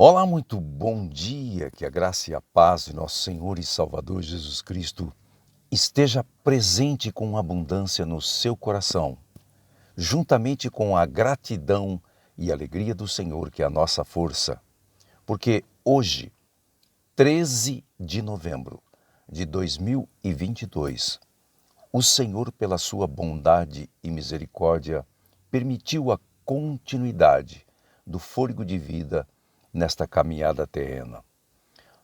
Olá, muito bom dia, que a graça e a paz de nosso Senhor e Salvador Jesus Cristo esteja presente com abundância no seu coração, juntamente com a gratidão e alegria do Senhor, que é a nossa força. Porque hoje, 13 de novembro de 2022, o Senhor, pela sua bondade e misericórdia, permitiu a continuidade do fôlego de vida nesta caminhada terrena.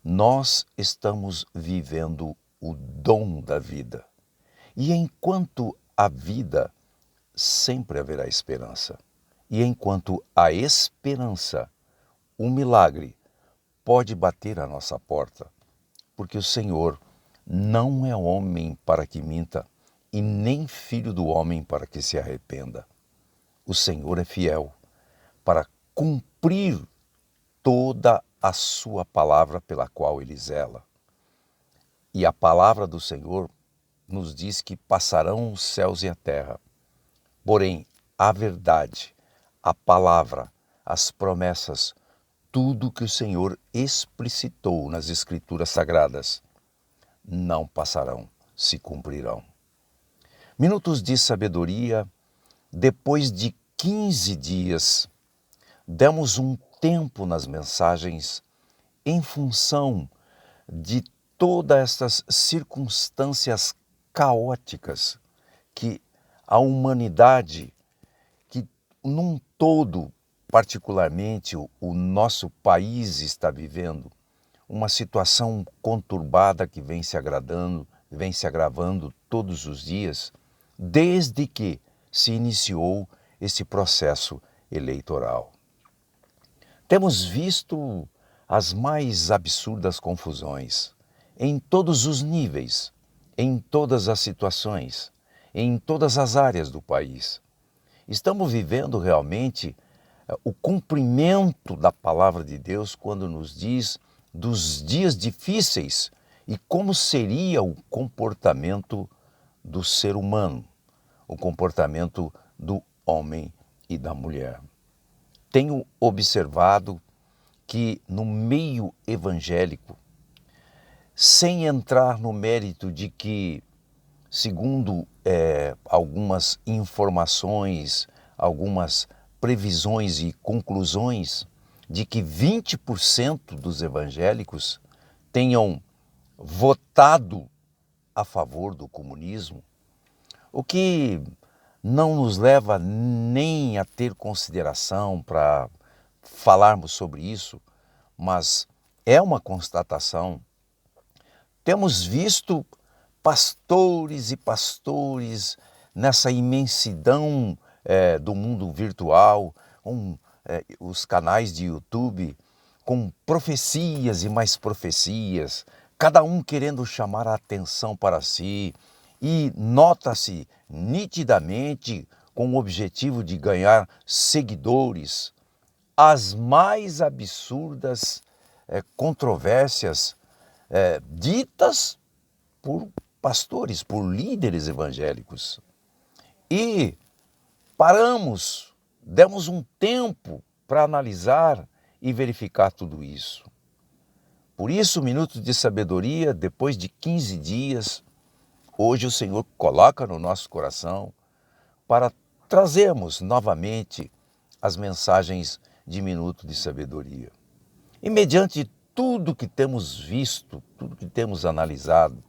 Nós estamos vivendo o dom da vida. E enquanto há vida, sempre haverá esperança. E enquanto há esperança, o milagre pode bater à nossa porta, porque o Senhor não é homem para que minta, e nem filho do homem para que se arrependa. O Senhor é fiel para cumprir toda a sua palavra pela qual ele zela. E a palavra do Senhor nos diz que passarão os céus e a terra. Porém, a verdade, a palavra, as promessas, tudo que o Senhor explicitou nas Escrituras Sagradas, não passarão, se cumprirão. Minutos de sabedoria, depois de 15 dias, demos um tempo nas mensagens em função de todas essas circunstâncias caóticas que a humanidade, que num todo, particularmente o nosso país está vivendo, uma situação conturbada que vem se agravando todos os dias, desde que se iniciou esse processo eleitoral. Temos visto as mais absurdas confusões, em todos os níveis, em todas as situações, em todas as áreas do país. Estamos vivendo realmente o cumprimento da palavra de Deus quando nos diz dos dias difíceis e como seria o comportamento do ser humano, o comportamento do homem e da mulher. Tenho observado que no meio evangélico, sem entrar no mérito de que, segundo algumas informações, algumas previsões e conclusões, de que 20% dos evangélicos tenham votado a favor do comunismo, o que não nos leva nem a ter consideração para falarmos sobre isso, mas é uma constatação. Temos visto pastores e pastores nessa imensidão do mundo virtual, os canais de YouTube, com profecias e mais profecias, cada um querendo chamar a atenção para si, e nota-se nitidamente, com o objetivo de ganhar seguidores, as mais absurdas controvérsias ditas por pastores, por líderes evangélicos. E demos um tempo para analisar e verificar tudo isso. Por isso, Minutos de Sabedoria, depois de 15 dias, hoje o Senhor coloca no nosso coração para trazermos novamente as mensagens de Minuto de Sabedoria. E mediante tudo que temos visto, tudo que temos analisado,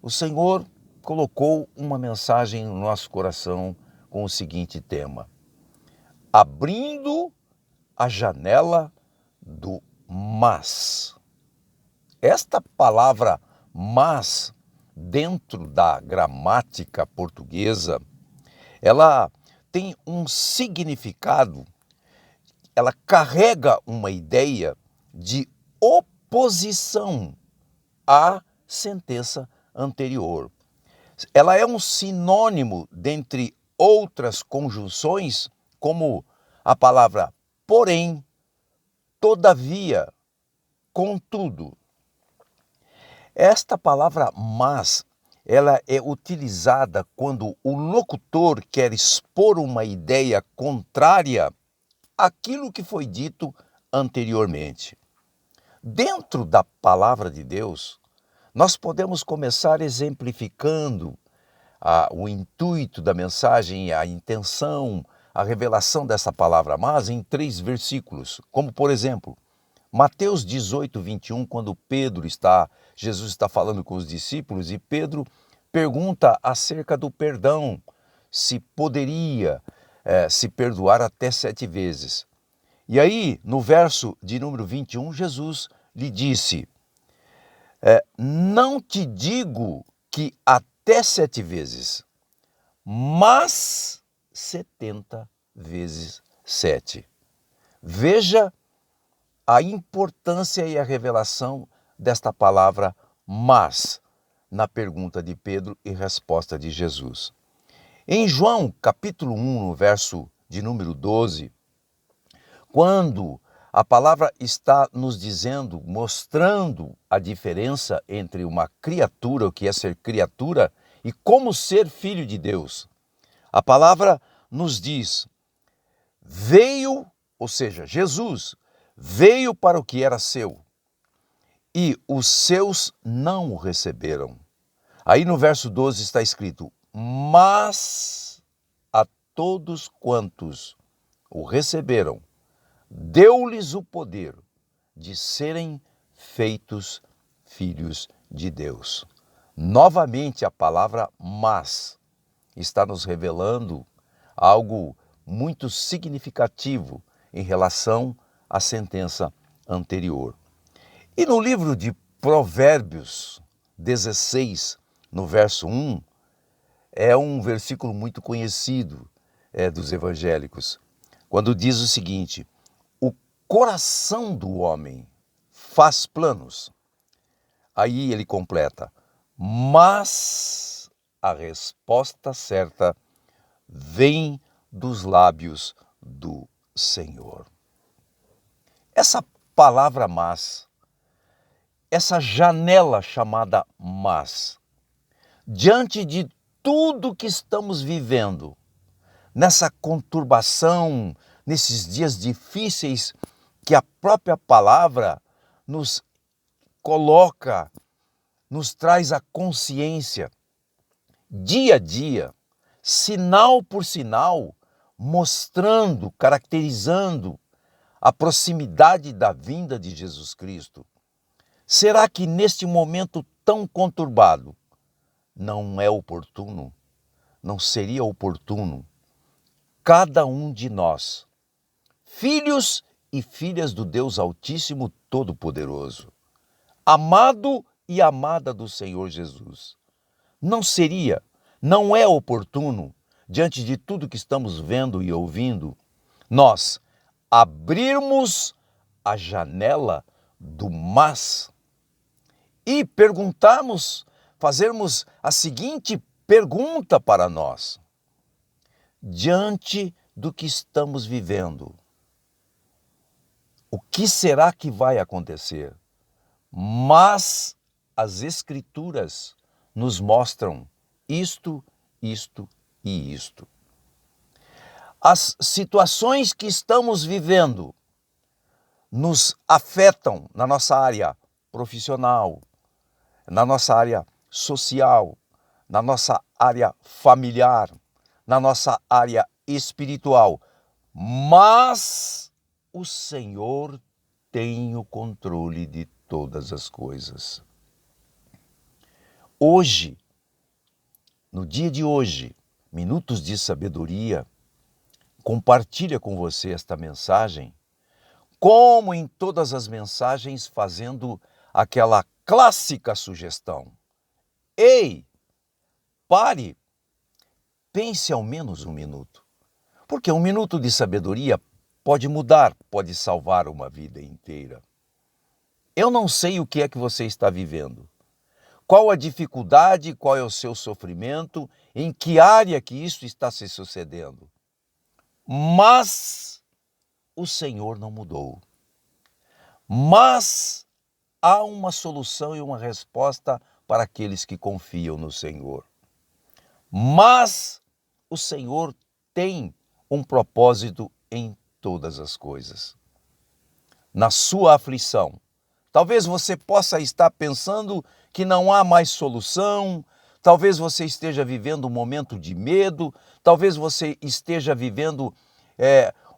o Senhor colocou uma mensagem no nosso coração com o seguinte tema: abrindo a janela do mas. Esta palavra mas, dentro da gramática portuguesa, ela tem um significado, ela carrega uma ideia de oposição à sentença anterior. Ela é um sinônimo dentre outras conjunções, como a palavra porém, todavia, contudo. Esta palavra mas, ela é utilizada quando o locutor quer expor uma ideia contrária àquilo que foi dito anteriormente. Dentro da palavra de Deus, nós podemos começar exemplificando o intuito da mensagem, a intenção, a revelação dessa palavra mas em 3 versículos, como por exemplo, Mateus 18, 21, quando Jesus está falando com os discípulos e Pedro pergunta acerca do perdão, se poderia se perdoar até 7 vezes. E aí, no verso de número 21, Jesus lhe disse, não te digo que até 7 vezes, mas 70 vezes 7. Veja a importância e a revelação desta palavra mas na pergunta de Pedro e resposta de Jesus. Em João capítulo 1, no verso de número 12, quando a palavra está nos dizendo, mostrando a diferença entre uma criatura, o que é ser criatura, e como ser filho de Deus. A palavra nos diz, veio, ou seja, Jesus veio para o que era seu, e os seus não o receberam. Aí no verso 12 está escrito, mas a todos quantos o receberam, deu-lhes o poder de serem feitos filhos de Deus. Novamente a palavra mas está nos revelando algo muito significativo em relação à sentença anterior. E no livro de Provérbios 16, no verso 1, é um versículo muito conhecido dos evangélicos, quando diz o seguinte, o coração do homem faz planos. Aí ele completa, mas a resposta certa vem dos lábios do Senhor. Essa palavra mas, essa janela chamada mas, diante de tudo que estamos vivendo, nessa conturbação, nesses dias difíceis que a própria palavra nos coloca, nos traz a consciência, dia a dia, sinal por sinal, mostrando, caracterizando a proximidade da vinda de Jesus Cristo. Será que neste momento tão conturbado não é oportuno, não seria oportuno cada um de nós, filhos e filhas do Deus Altíssimo Todo-Poderoso, amado e amada do Senhor Jesus, não é oportuno, diante de tudo que estamos vendo e ouvindo, nós abrirmos a janela do mas e fazermos a seguinte pergunta para nós. Diante do que estamos vivendo, o que será que vai acontecer? Mas as Escrituras nos mostram isto, isto e isto. As situações que estamos vivendo nos afetam na nossa área profissional, na nossa área social, na nossa área familiar, na nossa área espiritual. Mas o Senhor tem o controle de todas as coisas. Hoje, no dia de hoje, Minutos de Sabedoria compartilha com você esta mensagem, como em todas as mensagens, fazendo aquela clássica sugestão. Ei, pare, pense ao menos um minuto, porque 1 minuto de sabedoria pode mudar, pode salvar uma vida inteira. Eu não sei o que é que você está vivendo. Qual a dificuldade, qual é o seu sofrimento, em que área que isso está se sucedendo. Mas o Senhor não mudou. Mas há uma solução e uma resposta para aqueles que confiam no Senhor. Mas o Senhor tem um propósito em todas as coisas. na sua aflição. Talvez você possa estar pensando que não há mais solução, talvez você esteja vivendo um momento de medo, talvez você esteja vivendo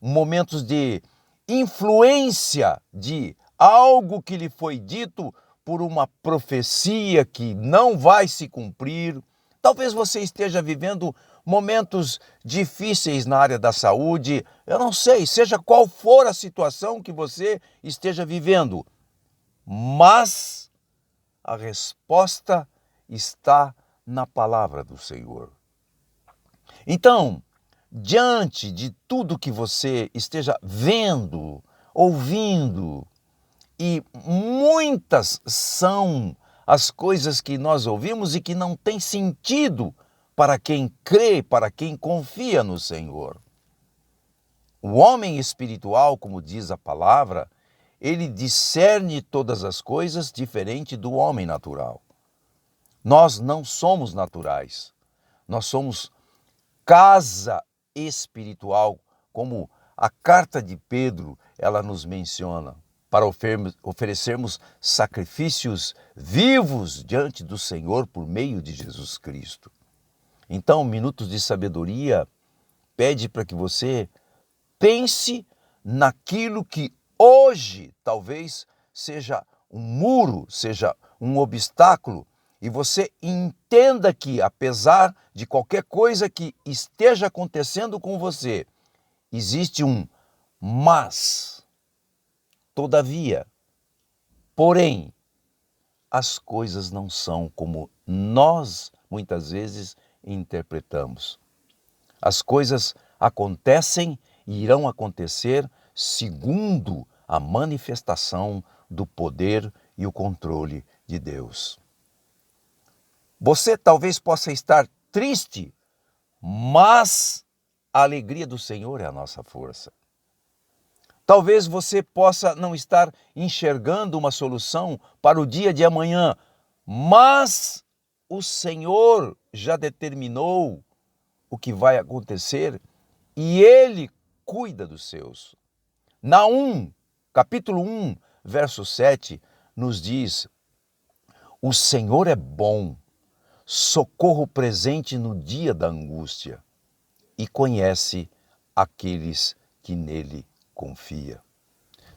momentos de influência de algo que lhe foi dito por uma profecia que não vai se cumprir. Talvez você esteja vivendo momentos difíceis na área da saúde. Eu não sei, seja qual for a situação que você esteja vivendo, mas a resposta está na palavra do Senhor. Então, diante de tudo que você esteja vendo, ouvindo, e muitas são as coisas que nós ouvimos e que não têm sentido para quem crê, para quem confia no Senhor. O homem espiritual, como diz a palavra, ele discerne todas as coisas diferente do homem natural. Nós não somos naturais, nós somos casa espiritual, como a carta de Pedro, ela nos menciona, para oferecermos sacrifícios vivos diante do Senhor por meio de Jesus Cristo. Então, Minutos de Sabedoria pede para que você pense naquilo que hoje talvez seja um muro, seja um obstáculo, e você entenda que, apesar de qualquer coisa que esteja acontecendo com você, existe um mas. Todavia, porém, as coisas não são como nós muitas vezes interpretamos. As coisas acontecem e irão acontecer segundo a manifestação do poder e o controle de Deus. Você talvez possa estar triste, mas a alegria do Senhor é a nossa força. Talvez você possa não estar enxergando uma solução para o dia de amanhã, mas o Senhor já determinou o que vai acontecer e Ele cuida dos seus. Naum, capítulo 1, verso 7, nos diz: o Senhor é bom, socorro presente no dia da angústia, e conhece aqueles que nele confia.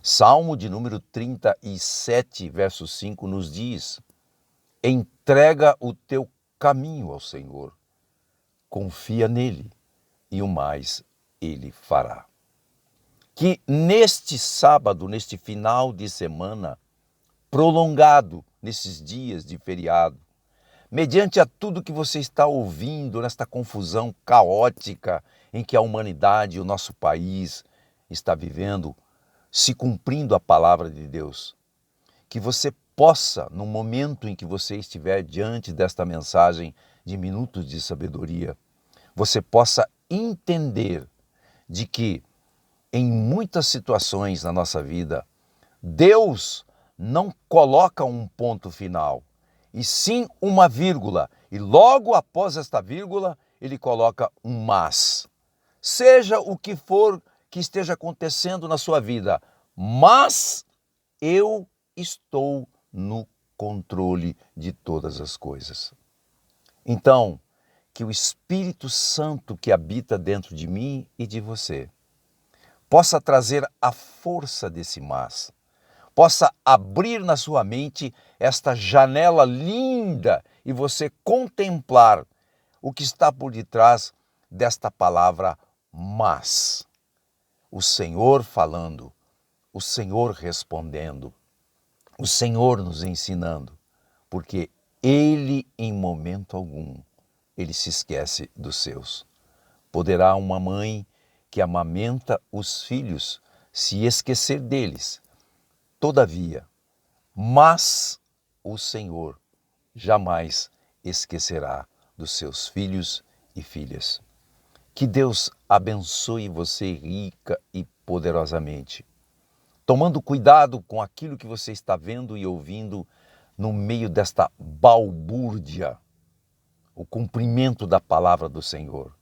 Salmo de número 37, verso 5 nos diz: entrega o teu caminho ao Senhor, confia nele e o mais ele fará. Que neste sábado, neste final de semana prolongado, nesses dias de feriado, mediante a tudo que você está ouvindo nesta confusão caótica em que a humanidade e o nosso país está vivendo, se cumprindo a palavra de Deus, que você possa, no momento em que você estiver diante desta mensagem de Minutos de Sabedoria, você possa entender de que em muitas situações na nossa vida, Deus não coloca um ponto final, e sim uma vírgula, e logo após esta vírgula, ele coloca um mas. Seja o que for que esteja acontecendo na sua vida, mas eu estou no controle de todas as coisas. Então, que o Espírito Santo que habita dentro de mim e de você possa trazer a força desse mas, possa abrir na sua mente esta janela linda e você contemplar o que está por detrás desta palavra mas. O Senhor falando, o Senhor respondendo, o Senhor nos ensinando, porque Ele em momento algum, Ele se esquece dos seus. Poderá uma mãe que amamenta os filhos se esquecer deles. Todavia, mas o Senhor jamais esquecerá dos seus filhos e filhas. Que Deus abençoe você rica e poderosamente, tomando cuidado com aquilo que você está vendo e ouvindo no meio desta balbúrdia, o cumprimento da palavra do Senhor.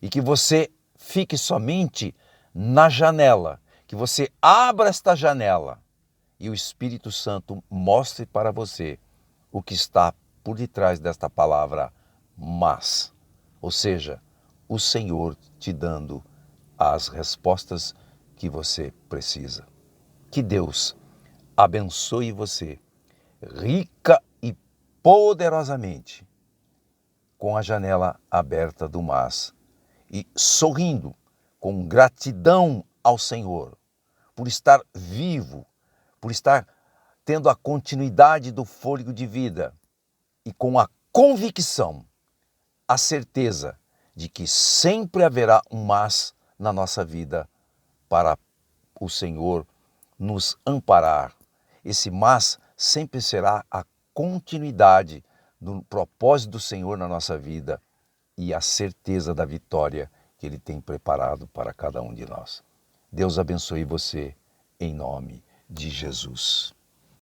E que você fique somente na janela, que você abra esta janela e o Espírito Santo mostre para você o que está por detrás desta palavra mas. Ou seja, o Senhor te dando as respostas que você precisa. Que Deus abençoe você rica e poderosamente com a janela aberta do mas e sorrindo com gratidão ao Senhor por estar vivo, por estar tendo a continuidade do fôlego de vida e com a convicção, a certeza de que sempre haverá um mas na nossa vida para o Senhor nos amparar. Esse mas sempre será a continuidade do propósito do Senhor na nossa vida e a certeza da vitória que Ele tem preparado para cada um de nós. Deus abençoe você em nome de Jesus.